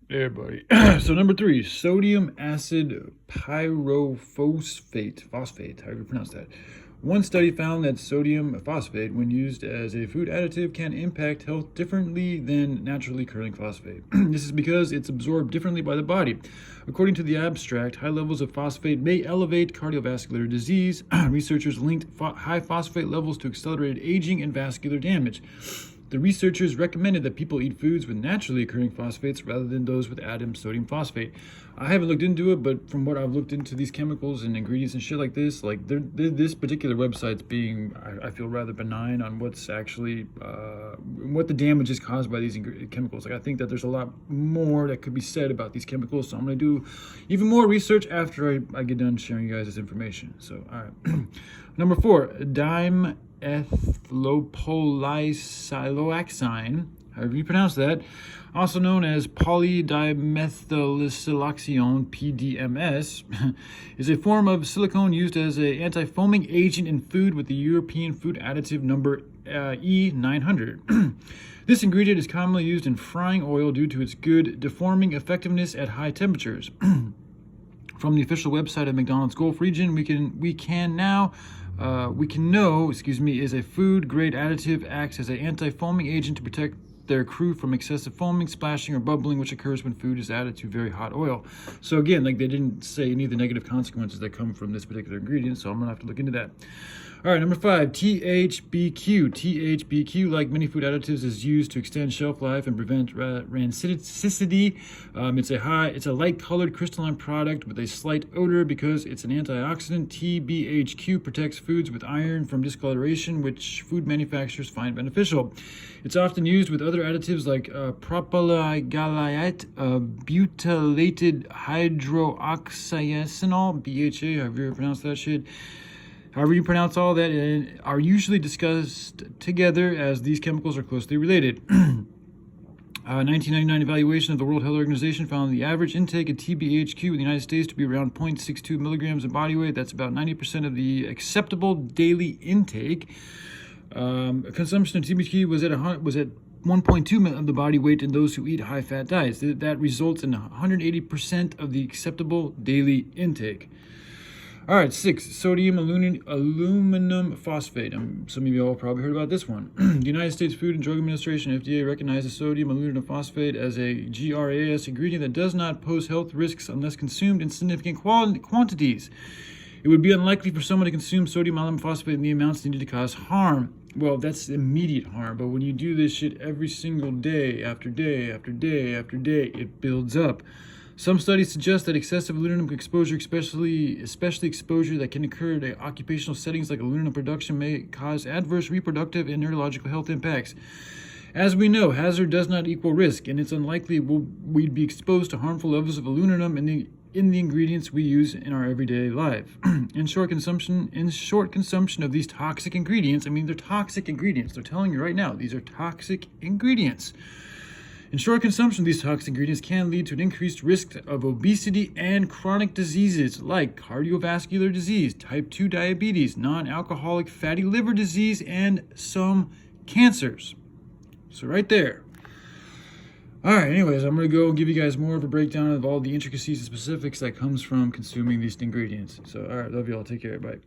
Hey, buddy. So number 3, sodium acid pyrophosphate, however you pronounce that. One study found that sodium phosphate, when used as a food additive, can impact health differently than naturally occurring phosphate. This is because it's absorbed differently by the body. According to the abstract, high levels of phosphate may elevate cardiovascular disease. Researchers linked high phosphate levels to accelerated aging and vascular damage. The researchers recommended that people eat foods with naturally occurring phosphates rather than those with added sodium phosphate. I haven't looked into it, but from what I've looked into these chemicals and ingredients and shit like this, like this particular website's being, I feel, rather benign on what's actually, what the damage is caused by these chemicals. Like, I think that there's a lot more that could be said about these chemicals, so I'm going to do even more research after I get done sharing you guys this information. So, all right. Number 4, ethylpolysiloxane, however you pronounce that, also known as polydimethylsiloxane, PDMS, is a form of silicone used as an anti-foaming agent in food with the European food additive number E900. This ingredient is commonly used in frying oil due to its good deforming effectiveness at high temperatures. From the official website of McDonald's Gulf region, we can know, is a food grade additive, acts as an anti-foaming agent to protect their crew from excessive foaming, splashing, or bubbling, which occurs when food is added to very hot oil. So again, like, they didn't say any of the negative consequences that come from this particular ingredient, so I'm gonna have to look into that. All right, number 5, THBQ. THBQ, like many food additives, is used to extend shelf life and prevent rancidity. It's a light-colored crystalline product with a slight odor because it's an antioxidant. TBHQ protects foods with iron from discoloration, which food manufacturers find beneficial. It's often used with other additives like propylglycate, butylated hydroxyethanol, BHA, however you pronounce that shit. However you pronounce all that, and are usually discussed together as these chemicals are closely related. 1999 evaluation of the World Health Organization found the average intake of TBHQ in the United States to be around 0.62 milligrams of body weight. That's about 90% of the acceptable daily intake. Consumption of TBHQ was at 1.2 of the body weight in those who eat high-fat diets. That results in 180% of the acceptable daily intake. All right, 6, sodium aluminum phosphate. Some of you all probably heard about this one. The United States Food and Drug Administration, FDA, recognizes sodium aluminum phosphate as a GRAS ingredient that does not pose health risks unless consumed in significant quantities. It would be unlikely for someone to consume sodium aluminum phosphate in the amounts needed to cause harm. Well, that's immediate harm, but when you do this shit every single day, after day, after day, after day, it builds up. Some studies suggest that excessive aluminum exposure, especially exposure that can occur in occupational settings like aluminum production, may cause adverse reproductive and neurological health impacts. As we know, hazard does not equal risk, and it's unlikely we'd be exposed to harmful levels of aluminum in the ingredients we use in our everyday life. In short consumption of these toxic ingredients, I mean, they're toxic ingredients. They're telling you right now, these are toxic ingredients. In short consumption of these toxic ingredients can lead to an increased risk of obesity and chronic diseases like cardiovascular disease, type 2 diabetes, non-alcoholic fatty liver disease, and some cancers. So right there. All right, anyways, I'm going to go give you guys more of a breakdown of all the intricacies and specifics that comes from consuming these ingredients. So, all right, love you all. Take care. Bye.